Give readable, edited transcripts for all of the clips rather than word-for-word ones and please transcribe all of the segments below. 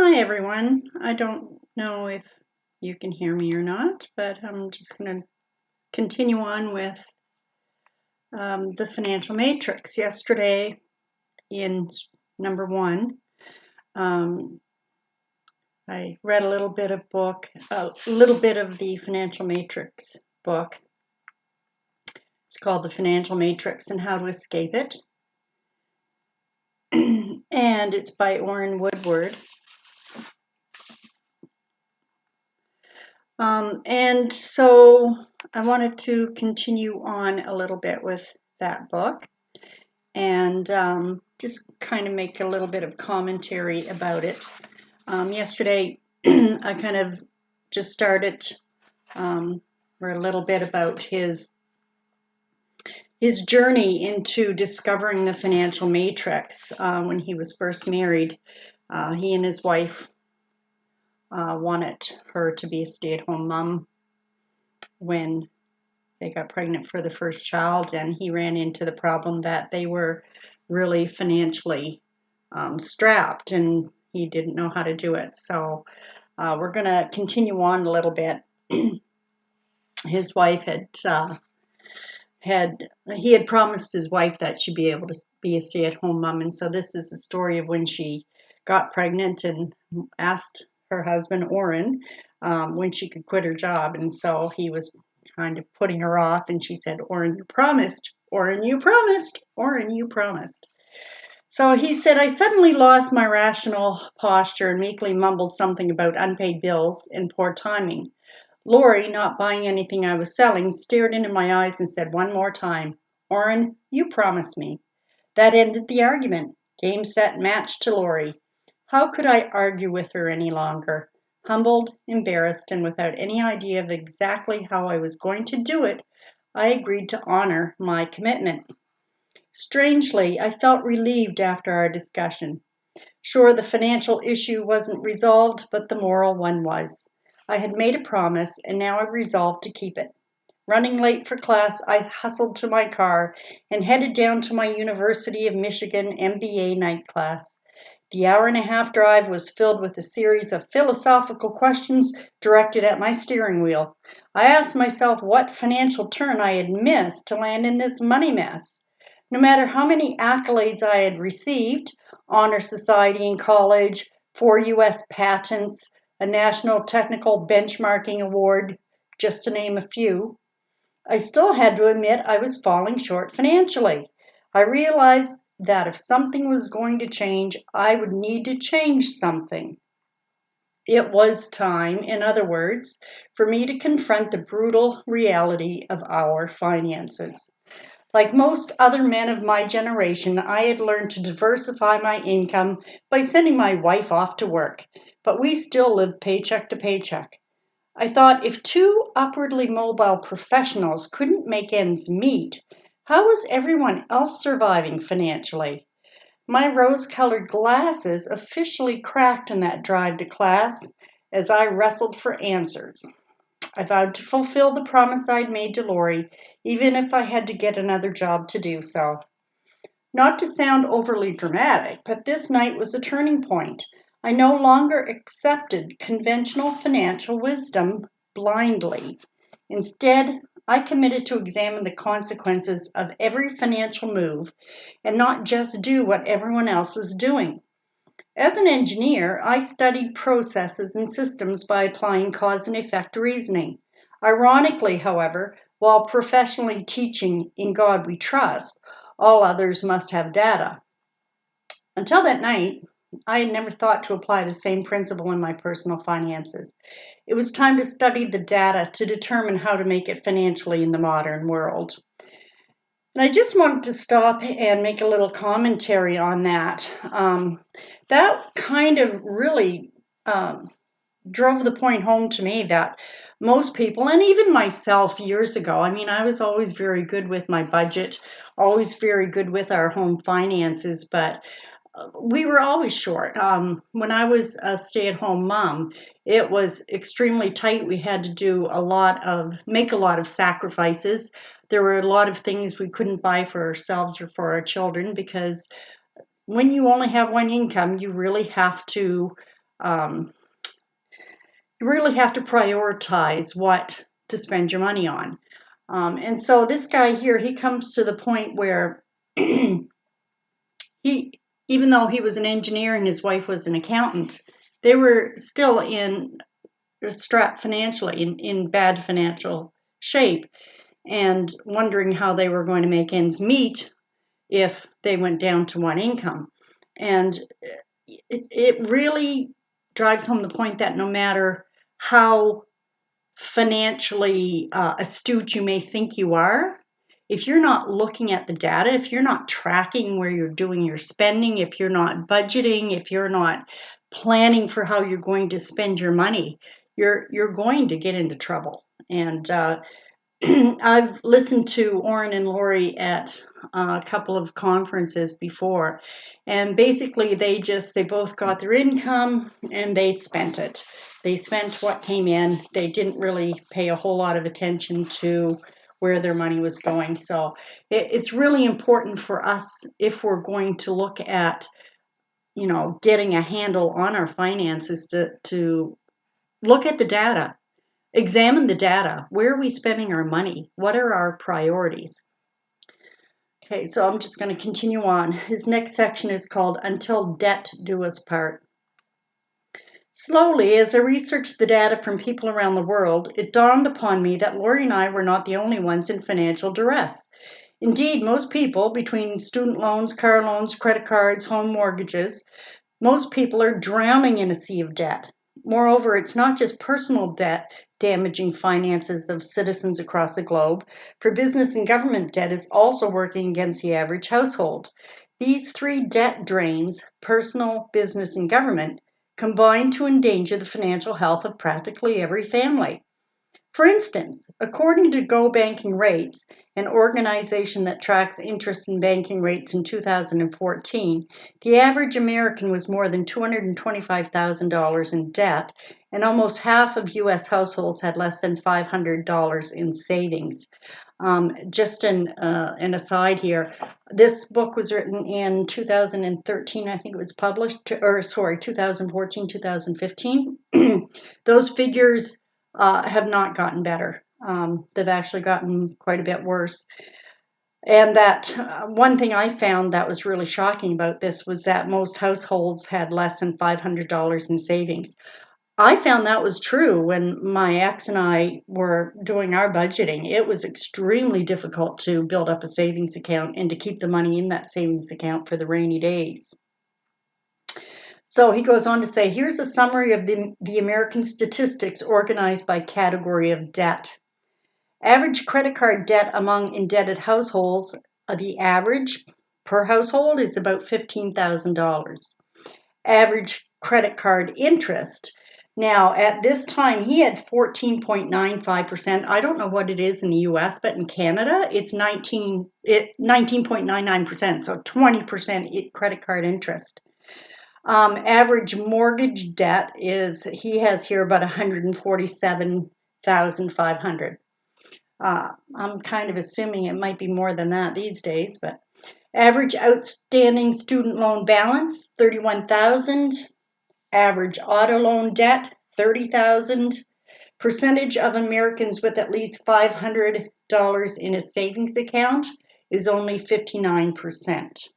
Hi everyone. I don't know if you can hear me or not, but I'm just going to continue on with the financial matrix. Yesterday in number 1, um, I read a little bit of the financial matrix book. It's called The Financial Matrix and How to Escape It. And it's by Orrin Woodward. And so I wanted to continue on a little bit with that book and just kind of make a little bit of commentary about it. Yesterday, I kind of just started for a little bit about his journey into discovering the financial matrix. When he was first married, he and his wife wanted her to be a stay-at-home mom when they got pregnant for the first child, and he ran into the problem that they were really financially strapped and he didn't know how to do it. So we're going to continue on a little bit. His wife he had promised his wife that she'd be able to be a stay-at-home mom, and so this is the story of when she got pregnant and asked her husband Orrin when she could quit her job, and so he was kind of putting her off, and she said, Orrin, you promised. Orrin, you promised. Orrin, you promised. So he said, I suddenly lost my rational posture and meekly mumbled something about unpaid bills and poor timing. Lori, not buying anything I was selling, stared into my eyes and said one more time, Orrin, you promised me. That ended the argument. Game, set, match to Lori. How could I argue with her any longer? Humbled, embarrassed, and without any idea of exactly how I was going to do it, I agreed to honor my commitment. Strangely, I felt relieved after our discussion. Sure, the financial issue wasn't resolved, but the moral one was. I had made a promise, and now I resolved to keep it. Running late for class, I hustled to my car and headed down to my University of Michigan MBA night class. The hour-and-a-half drive was filled with a series of philosophical questions directed at my steering wheel. I asked myself what financial turn I had missed to land in this money mess. No matter how many accolades I had received, Honor Society in college, 4 U.S. patents, a National Technical Benchmarking Award, just to name a few, I still had to admit I was falling short financially. I realized that if something was going to change, I would need to change something. It was time, in other words, for me to confront the brutal reality of our finances. Like most other men of my generation, I had learned to diversify my income by sending my wife off to work, but we still lived paycheck to paycheck. I thought if two upwardly mobile professionals couldn't make ends meet, how was everyone else surviving financially? My rose-colored glasses officially cracked in that drive to class as I wrestled for answers. I vowed to fulfill the promise I'd made to Lori, even if I had to get another job to do so. Not to sound overly dramatic, but this night was a turning point. I no longer accepted conventional financial wisdom blindly. Instead, I committed to examine the consequences of every financial move and not just do what everyone else was doing. As an engineer, I studied processes and systems by applying cause and effect reasoning. Ironically, however, while professionally teaching In God We Trust, all others must have data. Until that night, I had never thought to apply the same principle in my personal finances. It was time to study the data to determine how to make it financially in the modern world. And I just wanted to stop and make a little commentary on that. That kind of really drove the point home to me that most people, and even myself years ago, I mean, I was always very good with my budget, always very good with our home finances, but we were always short. When I was a stay-at-home mom, it was extremely tight. We had to make a lot of sacrifices. There were a lot of things we couldn't buy for ourselves or for our children because when you only have one income, you really have to um, you really have to prioritize what to spend your money on. And so this guy here, he comes to the point where he, even though he was an engineer and his wife was an accountant, they were still strapped financially, in bad financial shape, and wondering how they were going to make ends meet if they went down to one income. And it really drives home the point that no matter how financially astute you may think you are, if you're not looking at the data, if you're not tracking where you're doing your spending, if you're not budgeting, if you're not planning for how you're going to spend your money, you're going to get into trouble. And I've listened to Orrin and Lori at a couple of conferences before, and basically they both got their income and they spent it. They spent what came in. They didn't really pay a whole lot of attention to where their money was going. So it's really important for us, if we're going to look at, getting a handle on our finances, to look at the data. Examine the data. Where are we spending our money? What are our priorities? Okay, so I'm just going to continue on. His next section is called Until Debt Do Us Part. Slowly, as I researched the data from people around the world, it dawned upon me that Lori and I were not the only ones in financial duress. Indeed, most people, between student loans, car loans, credit cards, home mortgages, most people are drowning in a sea of debt. Moreover, it's not just personal debt damaging finances of citizens across the globe, for business and government debt is also working against the average household. These three debt drains, personal, business, and government, combine to endanger the financial health of practically every family. For instance, according to Go Banking Rates, an organization that tracks interest in banking rates in 2014, the average American was more than $225,000 in debt, and almost half of U.S. households had less than $500 in savings. Just an aside here, this book was written in 2013, I think it was published, or sorry, 2014, 2015. Those figures have not gotten better. They've actually gotten quite a bit worse. And that one thing I found that was really shocking about this was that most households had less than $500 in savings. I found that was true when my ex and I were doing our budgeting. It was extremely difficult to build up a savings account and to keep the money in that savings account for the rainy days. So he goes on to say, here's a summary of the American statistics organized by category of debt. Average credit card debt among indebted households, the average per household is about $15,000. Average credit card interest. Now, at this time, he had 14.95%. I don't know what it is in the US, but in Canada, it's 19.99%, so 20% credit card interest. Average mortgage debt he has here about $147,500. I'm kind of assuming it might be more than that these days, but average outstanding student loan balance, $31,000. Average auto loan debt, $30,000. Percentage of Americans with at least $500 in a savings account is only 59%.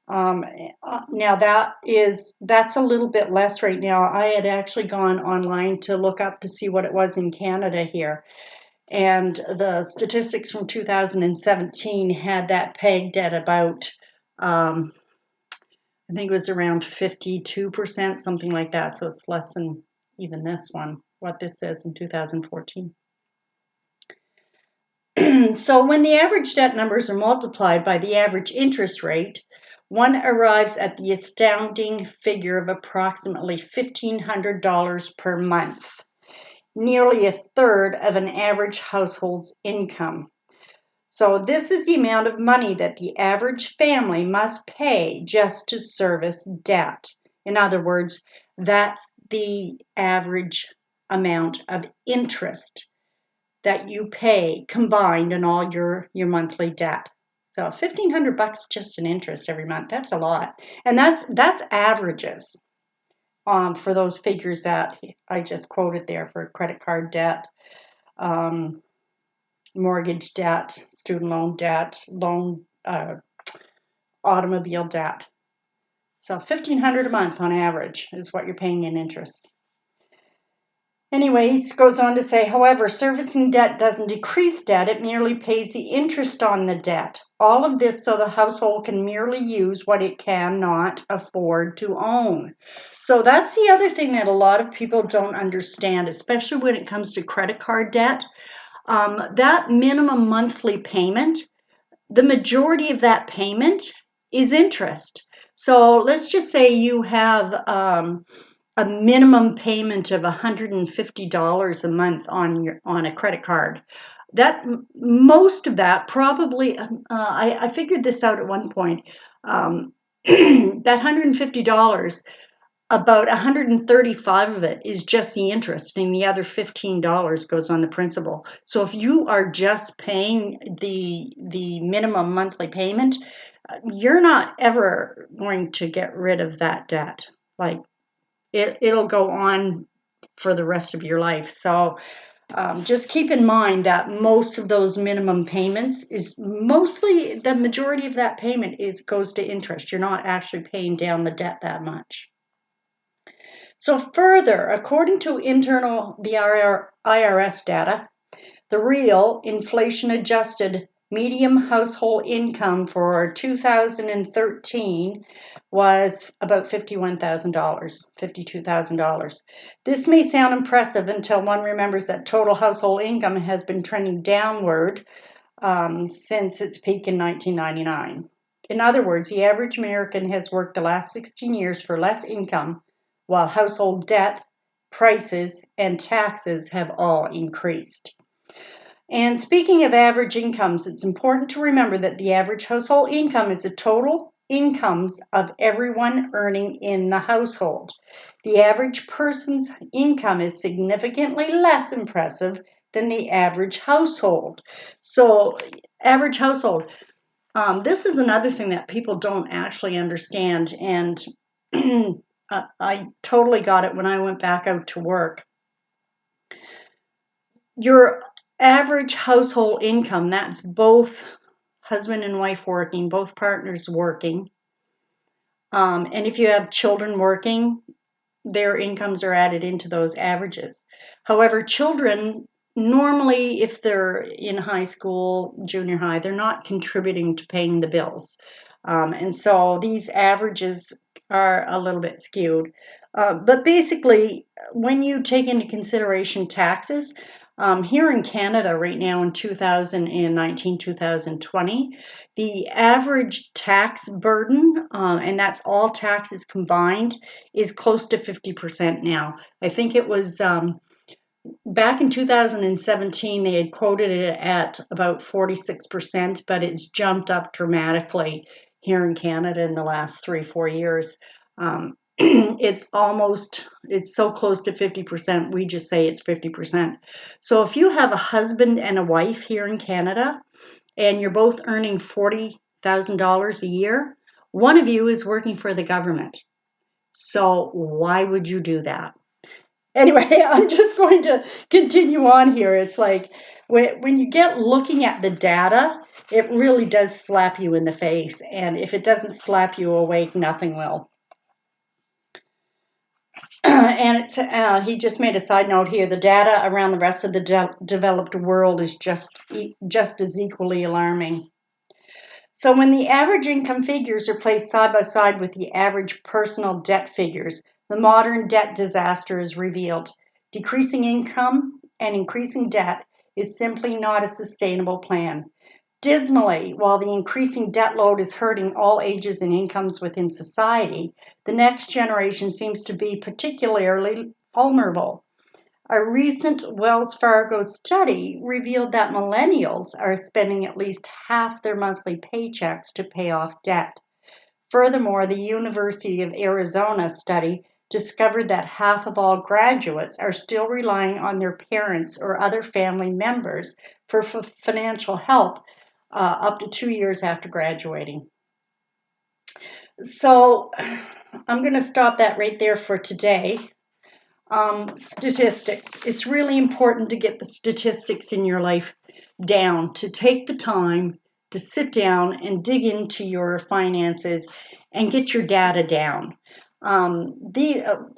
Now that's a little bit less right now. I had actually gone online to look up to see what it was in Canada here. And the statistics from 2017 had that pegged at about, I think it was around 52%, something like that. So it's less than even this one, what this says in 2014. So when the average debt numbers are multiplied by the average interest rate, one arrives at the astounding figure of approximately $1,500 per month, nearly a third of an average household's income. So this is the amount of money that the average family must pay just to service debt. In other words, that's the average amount of interest that you pay combined in all your monthly debt. So $1,500 just in interest every month. That's a lot. And that's averages. for those figures that I just quoted there for credit card debt, um, mortgage debt, student loan debt, automobile debt. So $1,500 a month on average is what you're paying in interest. Anyway, he goes on to say, however, servicing debt doesn't decrease debt, it merely pays the interest on the debt. All of this so the household can merely use what it cannot afford to own. So that's the other thing that a lot of people don't understand, especially when it comes to credit card debt. That minimum monthly payment, the majority of that payment is interest. So let's just say you have a minimum payment of $150 a month on a credit card. That most of that probably I figured this out at one point. That $150, about 135 of it is just the interest, and the other $15 goes on the principal. So if you are just paying the minimum monthly payment, you're not ever going to get rid of that debt. Like it'll go on for the rest of your life. So just keep in mind that most of those minimum payments is mostly the majority of that payment goes to interest. You're not actually paying down the debt that much. So further, according to the IRS data, the real inflation-adjusted median household income for 2013 was about $51,000, $52,000. This may sound impressive until one remembers that total household income has been trending downward since its peak in 1999. In other words, the average American has worked the last 16 years for less income, while household debt, prices, and taxes have all increased. And speaking of average incomes, it's important to remember that the average household income is the total incomes of everyone earning in the household. The average person's income is significantly less impressive than the average household. So, average household. This is another thing that people don't actually understand, and I totally got it when I went back out to work. Your average household income, that's both husband and wife working, both partners working. And if you have children working, their incomes are added into those averages. However, children normally, if they're in high school, junior high, they're not contributing to paying the bills. And so these averages are a little bit skewed. But basically, when you take into consideration taxes, here in Canada right now in 2019, 2020, the average tax burden, and that's all taxes combined, is close to 50% now. I think it was back in 2017, they had quoted it at about 46%, but it's jumped up dramatically here in Canada in the last 3-4 years. It's so close to 50%, we just say it's 50%. So if you have a husband and a wife here in Canada, and you're both earning $40,000 a year, one of you is working for the government. So why would you do that? Anyway, I'm just going to continue on here. It's like when you get looking at the data, it really does slap you in the face. And if it doesn't slap you awake, nothing will. And he just made a side note here. The data around the rest of the developed world is just as equally alarming. So when the average income figures are placed side by side with the average personal debt figures, the modern debt disaster is revealed. Decreasing income and increasing debt is simply not a sustainable plan. Dismally, while the increasing debt load is hurting all ages and incomes within society, the next generation seems to be particularly vulnerable. A recent Wells Fargo study revealed that millennials are spending at least half their monthly paychecks to pay off debt. Furthermore, the University of Arizona study discovered that half of all graduates are still relying on their parents or other family members for financial help up to 2 years after graduating. So, I'm going to stop that right there for today. Statistics. It's really important to get the statistics in your life down, to take the time to sit down and dig into your finances and get your data down. The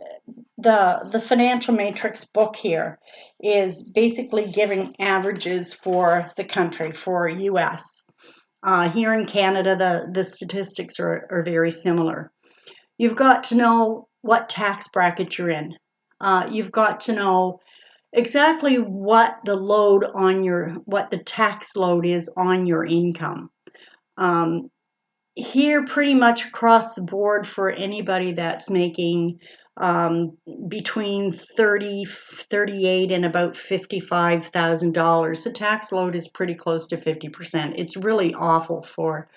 Financial Matrix book here is basically giving averages for the country, for US. Here in Canada, the statistics are very similar. You've got to know what tax bracket you're in. You've got to know exactly what what the tax load is on your income. Here, pretty much across the board for anybody that's making between 38 and about $55,000, the tax load is pretty close to 50%. It's really awful for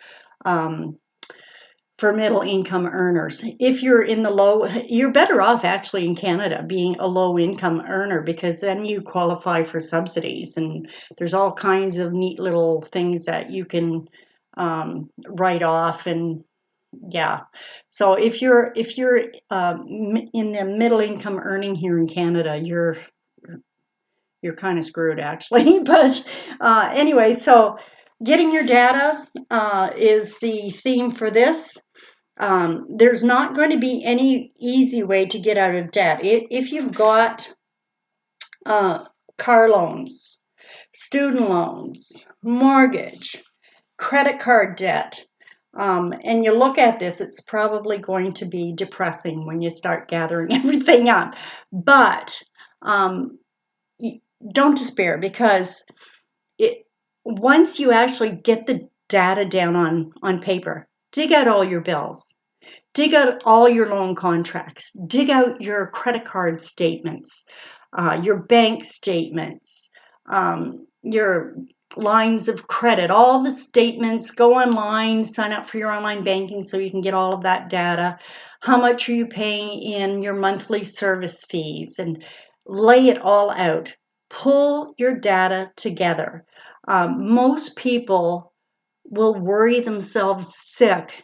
middle income earners. If you're in the low, you're better off actually in Canada being a low income earner, because then you qualify for subsidies, and there's all kinds of neat little things that you can write off. And yeah, so if you're in the middle income earning here in Canada, you're kind of screwed actually. But anyway, so getting your data is the theme for this. There's not going to be any easy way to get out of debt. If you've got car loans, student loans, mortgage, credit card debt, and you look at this, it's probably going to be depressing when you start gathering everything up. But don't despair, because once you actually get the data down on paper, dig out all your bills. Dig out all your loan contracts. Dig out your credit card statements, your bank statements, your lines of credit, all the statements. Go online, sign up for your online banking so you can get all of that data. How much are you paying in your monthly service fees? And lay it all out. Pull your data together. Most people will worry themselves sick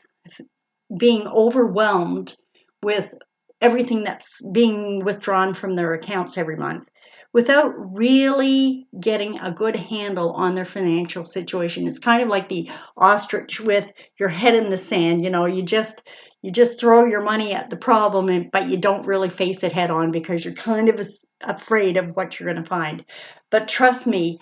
being overwhelmed with everything that's being withdrawn from their accounts every month without really getting a good handle on their financial situation. It's kind of like the ostrich with your head in the sand. You just throw your money at the problem, but you don't really face it head on because you're kind of afraid of what you're going to find. But trust me,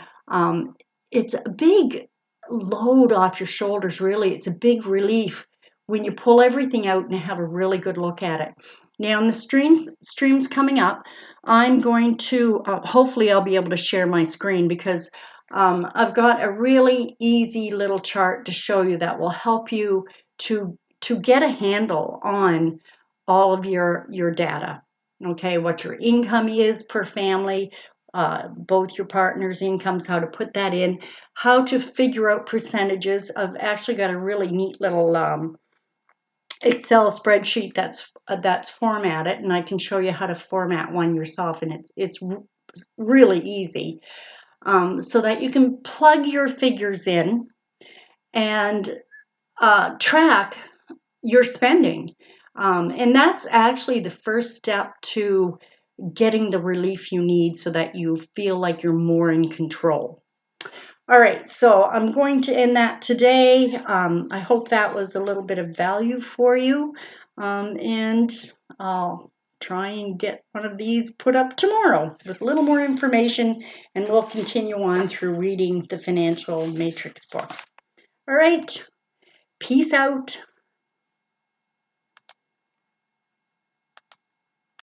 it's a big load off your shoulders, really. It's a big relief when you pull everything out and have a really good look at it. Now, in the streams coming up, I'm going to, hopefully I'll be able to share my screen, because I've got a really easy little chart to show you that will help you to get a handle on all of your data. Okay, what your income is per family, both your partners' incomes, how to put that in, how to figure out percentages. I've actually got a really neat little Excel spreadsheet that's formatted, and I can show you how to format one yourself, and it's really easy, so that you can plug your figures in and track your spending, and that's actually the first step to getting the relief you need so that you feel like you're more in control. All right, so I'm going to end that today. I hope that was a little bit of value for you, and I'll try and get one of these put up tomorrow with a little more information, and we'll continue on through reading the Financial Matrix book. All right, peace out.